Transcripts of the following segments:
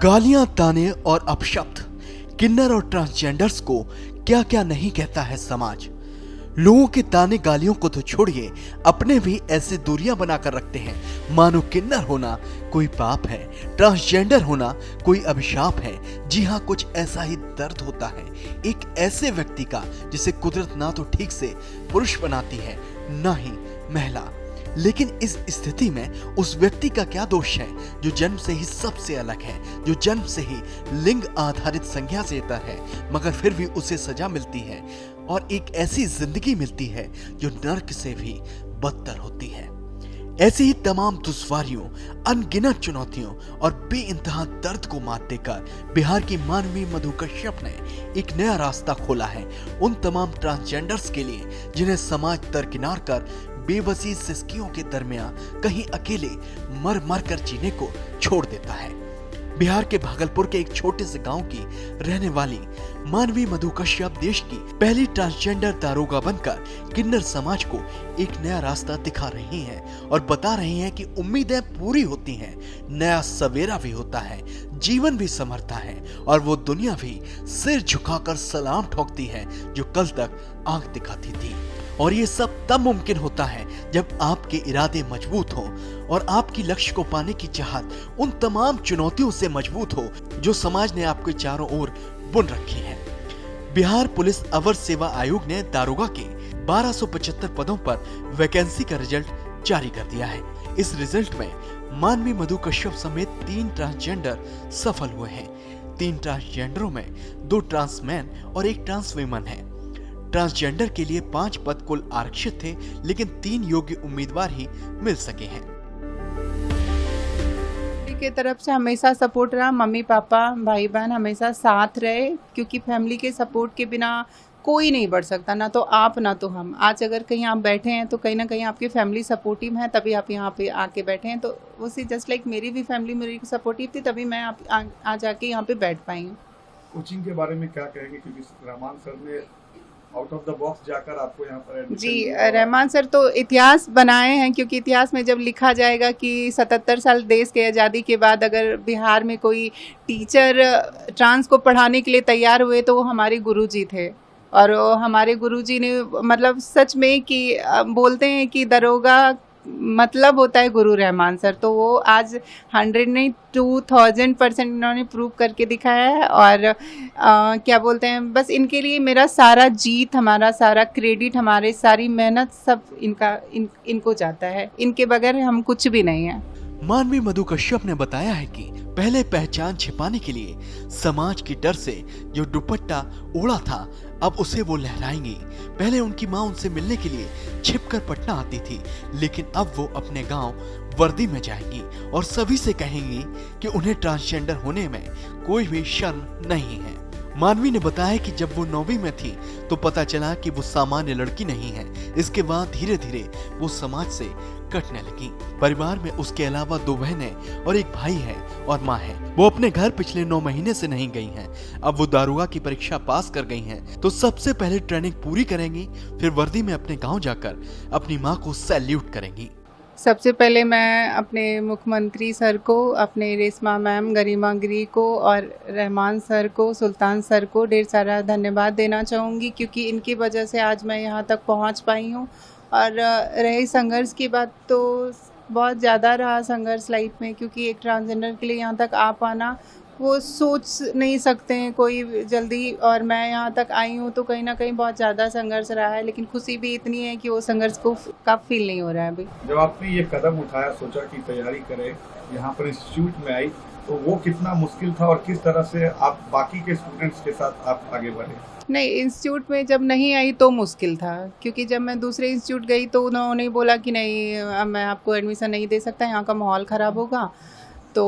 गालियां, ताने और अपशब्द, किन्नर और ट्रांसजेंडर्स को क्या क्या नहीं कहता है समाज। लोगों के ताने गालियों को तो छोड़िए, अपने भी ऐसे दूरियां बनाकर रखते हैं मानो किन्नर होना कोई पाप है, ट्रांसजेंडर होना कोई अभिशाप है। जी हाँ, कुछ ऐसा ही दर्द होता है एक ऐसे व्यक्ति का जिसे कुदरत ना तो ठीक से पुरुष बनाती है ना ही महिला। लेकिन इस स्थिति में उस व्यक्ति का क्या दोष है जो जन्म से ही सबसे अलग है, जो जन्म से ही लिंग आधारित संज्ञा से लेता है, मगर फिर भी उसे सजा मिलती है और एक ऐसी जिंदगी मिलती है जो नर्क से भी बदतर होती है। ऐसी ही तमाम दुश्वारियों, अनगिनत चुनौतियों और बेइंतहा दर्द को मात देकर बिहार की मानवी मधु कश्यप ने एक नया रास्ता खोला है उन तमाम ट्रांसजेंडर्स के लिए जिन्हें समाज दरकिनार कर बेबसी सिसकियों के दरमियान कहीं अकेले मर मर कर जीने को छोड़ देता है। बिहार के भागलपुर के एक छोटे से गांव की रहने वाली मानवी मधु कश्यप देश की पहली ट्रांसजेंडर दारोगा बनकर किन्नर समाज को एक नया रास्ता दिखा रही हैं और बता रही हैं कि उम्मीदें पूरी होती हैं, नया सवेरा भी होता है, जीवन भी संवरता है और वो दुनिया भी सिर झुकाकर सलाम ठोकती है जो कल तक आंख दिखाती थी। और ये सब तब मुमकिन होता है जब आपके इरादे मजबूत हो और आपकी लक्ष्य को पाने की चाहत उन तमाम चुनौतियों से मजबूत हो जो समाज ने आपके चारों ओर बुन रखी है। बिहार पुलिस अवर सेवा आयोग ने दारोगा के 1275 पदों पर वैकेंसी का रिजल्ट जारी कर दिया है। इस रिजल्ट में मानवी मधु कश्यप समेत 3 ट्रांसजेंडर सफल हुए हैं। 3 ट्रांसजेंडरों में 2 ट्रांसमैन और 1 ट्रांस वीमन है। ट्रांसजेंडर के लिए 5 पद कुल आरक्षित थे, लेकिन 3 योग्य उम्मीदवार ही मिल सके हैं। की तरफ से हमेशा सपोर्ट रहा, मम्मी पापा भाई बहन हमेशा साथ रहे, क्योंकि फैमिली के सपोर्ट के बिना कोई नहीं बढ़ सकता, ना तो आप ना तो हम। आज अगर कहीं आप बैठे हैं तो कहीं ना कहीं आपकी फैमिली सपोर्टिव है, तभी आप यहाँ पे आके बैठे हैं। तो उसी जस्ट लाइक मेरी भी फैमिली मेरी सपोर्टिव थी, तभी मैं आज आके यहाँ पे बैठ पाई हूँ। कोचिंग के बारे में क्या कहेंगे, क्योंकि रहमान सर ने आउट ऑफ द बॉक्स जाकर आपको यहाँ पर जी, रहमान सर तो इतिहास बनाए हैं, क्योंकि इतिहास में जब लिखा जाएगा कि 77 साल देश के आज़ादी के बाद अगर बिहार में कोई टीचर ट्रांस को पढ़ाने के लिए तैयार हुए तो वो हमारे गुरुजी थे। और हमारे गुरुजी ने मतलब सच में कि बोलते हैं कि दरोगा मतलब होता है गुरु रहमान सर, तो वो आज 100 नहीं 2000% इन्होंने प्रूव करके दिखाया है। और क्या बोलते हैं, बस इनके लिए मेरा सारा जीत, हमारा सारा क्रेडिट, हमारे सारी मेहनत सब इनको जाता है। इनके बगैर हम कुछ भी नहीं है। मानवी मधु कश्यप ने बताया है कि पहले पहचान छिपाने के लिए समाज की डर से जो दुपट्टा ओढ़ा था अब उसे वो लहराएंगी। पहले उनकी माँ उनसे मिलने के लिए छिपकर पटना आती थी, लेकिन अब वो अपने गांव वर्दी में जाएंगी और सभी से कहेंगी कि उन्हें ट्रांसजेंडर होने में कोई भी शर्म नहीं है। मानवी ने बताया कि जब वो 9वीं में थी तो पता चला कि वो सामान्य लड़की नहीं है। इसके बाद धीरे धीरे वो समाज से कटने लगी। परिवार में उसके अलावा 2 बहनें और 1 भाई है और माँ है। वो अपने घर पिछले 9 महीने से नहीं गई हैं। अब वो दारोगा की परीक्षा पास कर गई हैं, तो सबसे पहले ट्रेनिंग पूरी करेंगी, फिर वर्दी में अपने गाँव जाकर अपनी माँ को सैल्यूट करेंगी। सबसे पहले मैं अपने मुख्यमंत्री सर को, अपने रेशमा मैम, गरिमा गिरी को और रहमान सर को, सुल्तान सर को ढेर सारा धन्यवाद देना चाहूँगी, क्योंकि इनकी वजह से आज मैं यहाँ तक पहुँच पाई हूँ। और रही संघर्ष की बात, तो बहुत ज़्यादा रहा संघर्ष लाइफ में, क्योंकि एक ट्रांसजेंडर के लिए यहाँ तक आ पाना वो सोच नहीं सकते हैं कोई जल्दी। और मैं यहाँ तक आई हूँ तो कहीं ना कहीं बहुत ज़्यादा संघर्ष रहा है, लेकिन खुशी भी इतनी है कि वो संघर्ष को का फील नहीं हो रहा है अभी। जब आपने ये कदम उठाया, सोचा कि तैयारी करें, यहाँ पर इंस्टीट्यूट में आई, तो वो कितना मुश्किल था और किस तरह से आप बाकी के स्टूडेंट्स के साथ आप आगे बढ़े? नहीं, इंस्टीट्यूट में जब नहीं आई तो मुश्किल था, क्योंकि जब मैं दूसरे इंस्टीट्यूट गई तो उन्होंने बोला कि नहीं, मैं आपको एडमिशन नहीं दे सकता, यहाँ का माहौल ख़राब होगा। तो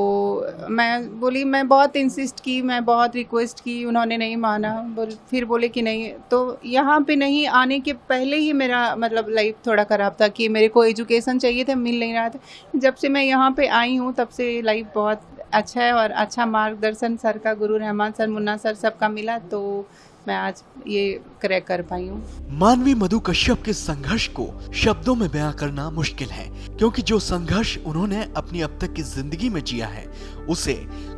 मैं बोली, मैं बहुत इंसिस्ट की, मैं बहुत रिक्वेस्ट की, उन्होंने नहीं माना। फिर बोले कि नहीं। तो यहाँ पे नहीं आने के पहले ही मेरा मतलब लाइफ थोड़ा ख़राब था कि मेरे को एजुकेशन चाहिए था, मिल नहीं रहा था। जब से मैं यहाँ पे आई हूँ तब से लाइफ बहुत अच्छा है और अच्छा मार्गदर्शन सर का, गुरु रहमान सर, मुन्ना सर, सबका मिला। तो मैं आज ये क्रैक कर पाई हूँ। मानवी मधु कश्यप के संघर्ष को शब्दों में बयां करना मुश्किल है, क्योंकि जो संघर्ष उन्होंने अपनी अब तक की जिंदगी में जिया है उसे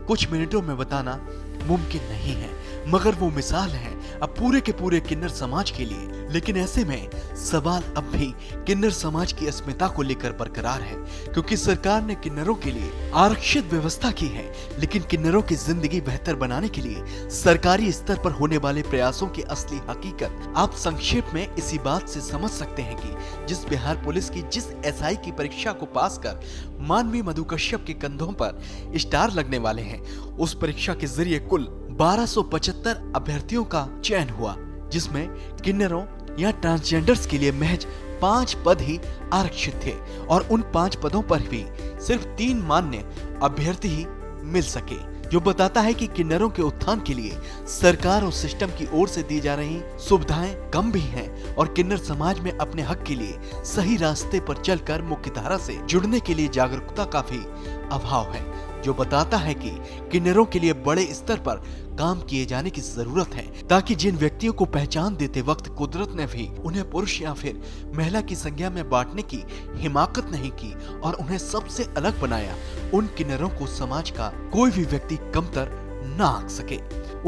कुछ मिनटों में बताना मुमकिन नहीं है, मगर वो मिसाल है अब पूरे के पूरे किन्नर समाज के लिए। लेकिन ऐसे में सवाल अब भी किन्नर समाज की अस्मिता को लेकर बरकरार है, क्योंकि सरकार ने किन्नरों के लिए आरक्षित व्यवस्था की है, लेकिन किन्नरों की जिंदगी बेहतर बनाने के लिए सरकारी स्तर पर होने वाले प्रयासों की असली हकीकत आप संक्षेप में इसी बात से समझ सकते हैं कि जिस बिहार पुलिस की जिस एसआई की परीक्षा को पास कर मानवी मधु कश्यप के कंधों पर स्टार लगने वाले हैं, उस परीक्षा के जरिए कुल 1275 अभ्यर्थियों का चयन हुआ, जिसमें किन्नरों या ट्रांसजेंडर्स के लिए महज 5 पद ही आरक्षित थे और उन 5 पदों पर भी सिर्फ 3 मान्य अभ्यर्थी ही मिल सके, जो बताता है कि किन्नरों के उत्थान के लिए सरकार और सिस्टम की ओर से दी जा रही सुविधाएं कम भी हैं और किन्नर समाज में अपने हक के लिए सही रास्ते पर चलकर मुख्यधारा से जुड़ने के लिए जागरूकता का भी अभाव है, जो बताता है कि किन्नरों के लिए बड़े स्तर पर काम किए जाने की जरूरत है, ताकि जिन व्यक्तियों को पहचान देते वक्त कुदरत ने भी उन्हें पुरुष या फिर महिला की संज्ञा में बांटने की हिमाकत नहीं की और उन्हें सबसे अलग बनाया, उन किन्नरों को समाज का कोई भी व्यक्ति कमतर ना आंक सके।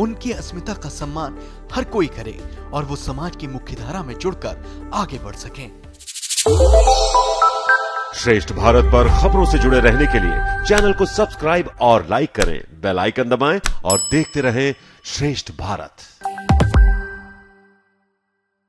उनकी अस्मिता का सम्मान हर कोई करे और वो समाज की मुख्यधारा में जुड़कर आगे बढ़ सके। श्रेष्ठ भारत पर खबरों से जुड़े रहने के लिए चैनल को सब्सक्राइब और लाइक करें, बेल आइकन दबाएं और देखते रहें श्रेष्ठ भारत।